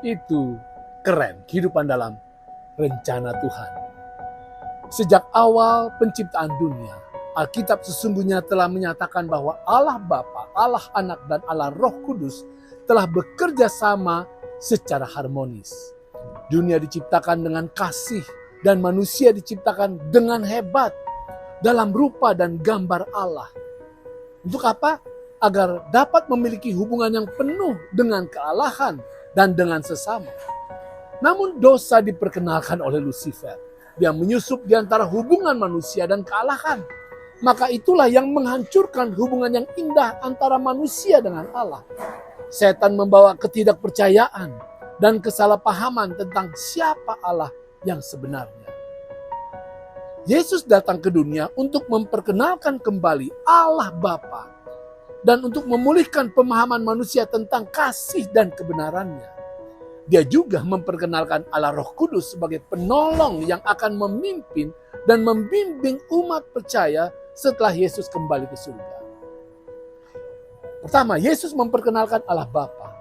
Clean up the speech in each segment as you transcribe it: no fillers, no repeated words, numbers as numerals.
Itu keren, kehidupan dalam rencana Tuhan. Sejak awal penciptaan dunia, Alkitab sesungguhnya telah menyatakan bahwa Allah Bapa, Allah Anak, dan Allah Roh Kudus telah bekerja sama secara harmonis. Dunia diciptakan dengan kasih dan manusia diciptakan dengan hebat dalam rupa dan gambar Allah. Untuk apa? Agar dapat memiliki hubungan yang penuh dengan kealahan dan dengan sesama. Namun dosa diperkenalkan oleh Lucifer. Dia menyusup di antara hubungan manusia dan kealahan. Maka itulah yang menghancurkan hubungan yang indah antara manusia dengan Allah. Setan membawa ketidakpercayaan dan kesalahpahaman tentang siapa Allah yang sebenarnya. Yesus datang ke dunia untuk memperkenalkan kembali Allah Bapa dan untuk memulihkan pemahaman manusia tentang kasih dan kebenarannya. Dia juga memperkenalkan Allah Roh Kudus sebagai penolong yang akan memimpin dan membimbing umat percaya setelah Yesus kembali ke surga. Pertama, Yesus memperkenalkan Allah Bapa.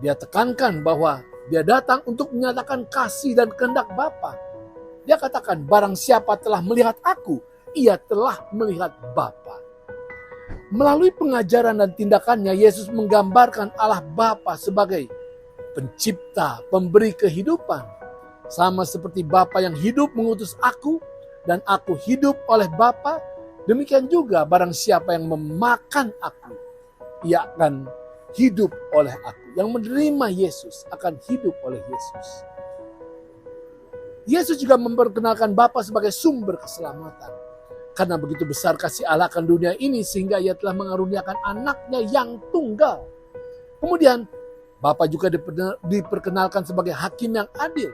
Dia tekankan bahwa dia datang untuk menyatakan kasih dan kehendak Bapa. Dia katakan, barang siapa telah melihat aku, ia telah melihat Bapa. Melalui pengajaran dan tindakannya, Yesus menggambarkan Allah Bapa sebagai pencipta, pemberi kehidupan. Sama seperti Bapa yang hidup mengutus aku, dan aku hidup oleh Bapa, demikian juga barang siapa yang memakan aku, ia akan hidup oleh aku. Yang menerima Yesus akan hidup oleh Yesus. Yesus juga memperkenalkan Bapa sebagai sumber keselamatan. Karena begitu besar kasih Allah akan dunia ini sehingga ia telah mengaruniakan anaknya yang tunggal. Kemudian Bapa juga diperkenalkan sebagai hakim yang adil.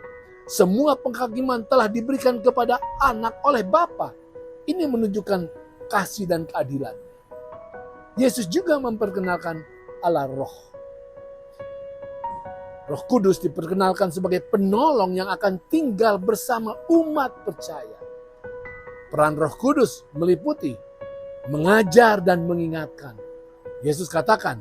Semua penghakiman telah diberikan kepada anak oleh Bapa. Ini menunjukkan kasih dan keadilan. Yesus juga memperkenalkan Allah Roh. Roh Kudus diperkenalkan sebagai penolong yang akan tinggal bersama umat percaya. Peran Roh Kudus meliputi mengajar dan mengingatkan. Yesus katakan,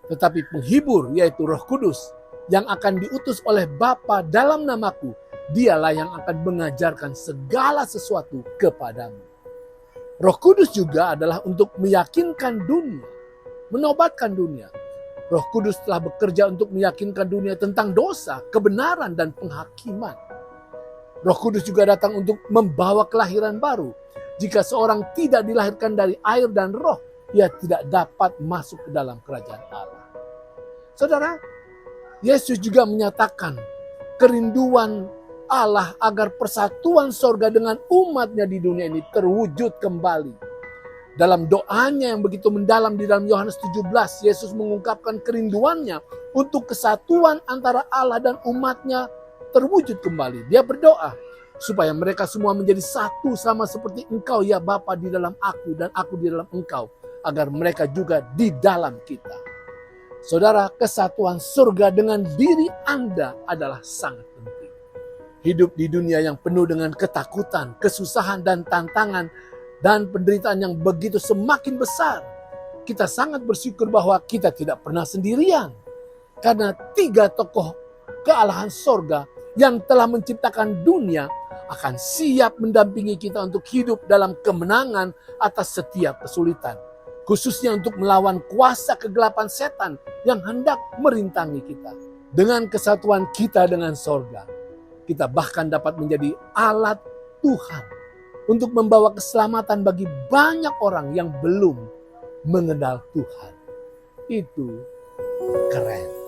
tetapi penghibur yaitu Roh Kudus yang akan diutus oleh Bapa dalam namaku, dialah yang akan mengajarkan segala sesuatu kepadamu. Roh Kudus juga adalah untuk meyakinkan dunia, menobatkan dunia. Roh Kudus telah bekerja untuk meyakinkan dunia tentang dosa, kebenaran, dan penghakiman. Roh Kudus juga datang untuk membawa kelahiran baru. Jika seorang tidak dilahirkan dari air dan roh, ia tidak dapat masuk ke dalam kerajaan Allah. Saudara, Yesus juga menyatakan kerinduan Allah agar persatuan sorga dengan umatnya di dunia ini terwujud kembali. Dalam doanya yang begitu mendalam di dalam Yohanes 17, Yesus mengungkapkan kerinduannya untuk kesatuan antara Allah dan umatnya terwujud kembali. Dia berdoa supaya mereka semua menjadi satu sama seperti Engkau ya Bapa di dalam aku dan aku di dalam Engkau, agar mereka juga di dalam kita. Saudara, kesatuan surga dengan diri Anda adalah sangat penting. Hidup di dunia yang penuh dengan ketakutan, kesusahan dan tantangan dan penderitaan yang begitu semakin besar, kita sangat bersyukur bahwa kita tidak pernah sendirian. Karena 3 tokoh kealahan sorga yang telah menciptakan dunia akan siap mendampingi kita untuk hidup dalam kemenangan atas setiap kesulitan. Khususnya untuk melawan kuasa kegelapan setan yang hendak merintangi kita. Dengan kesatuan kita dengan sorga, kita bahkan dapat menjadi alat Tuhan untuk membawa keselamatan bagi banyak orang yang belum mengenal Tuhan. Itu keren.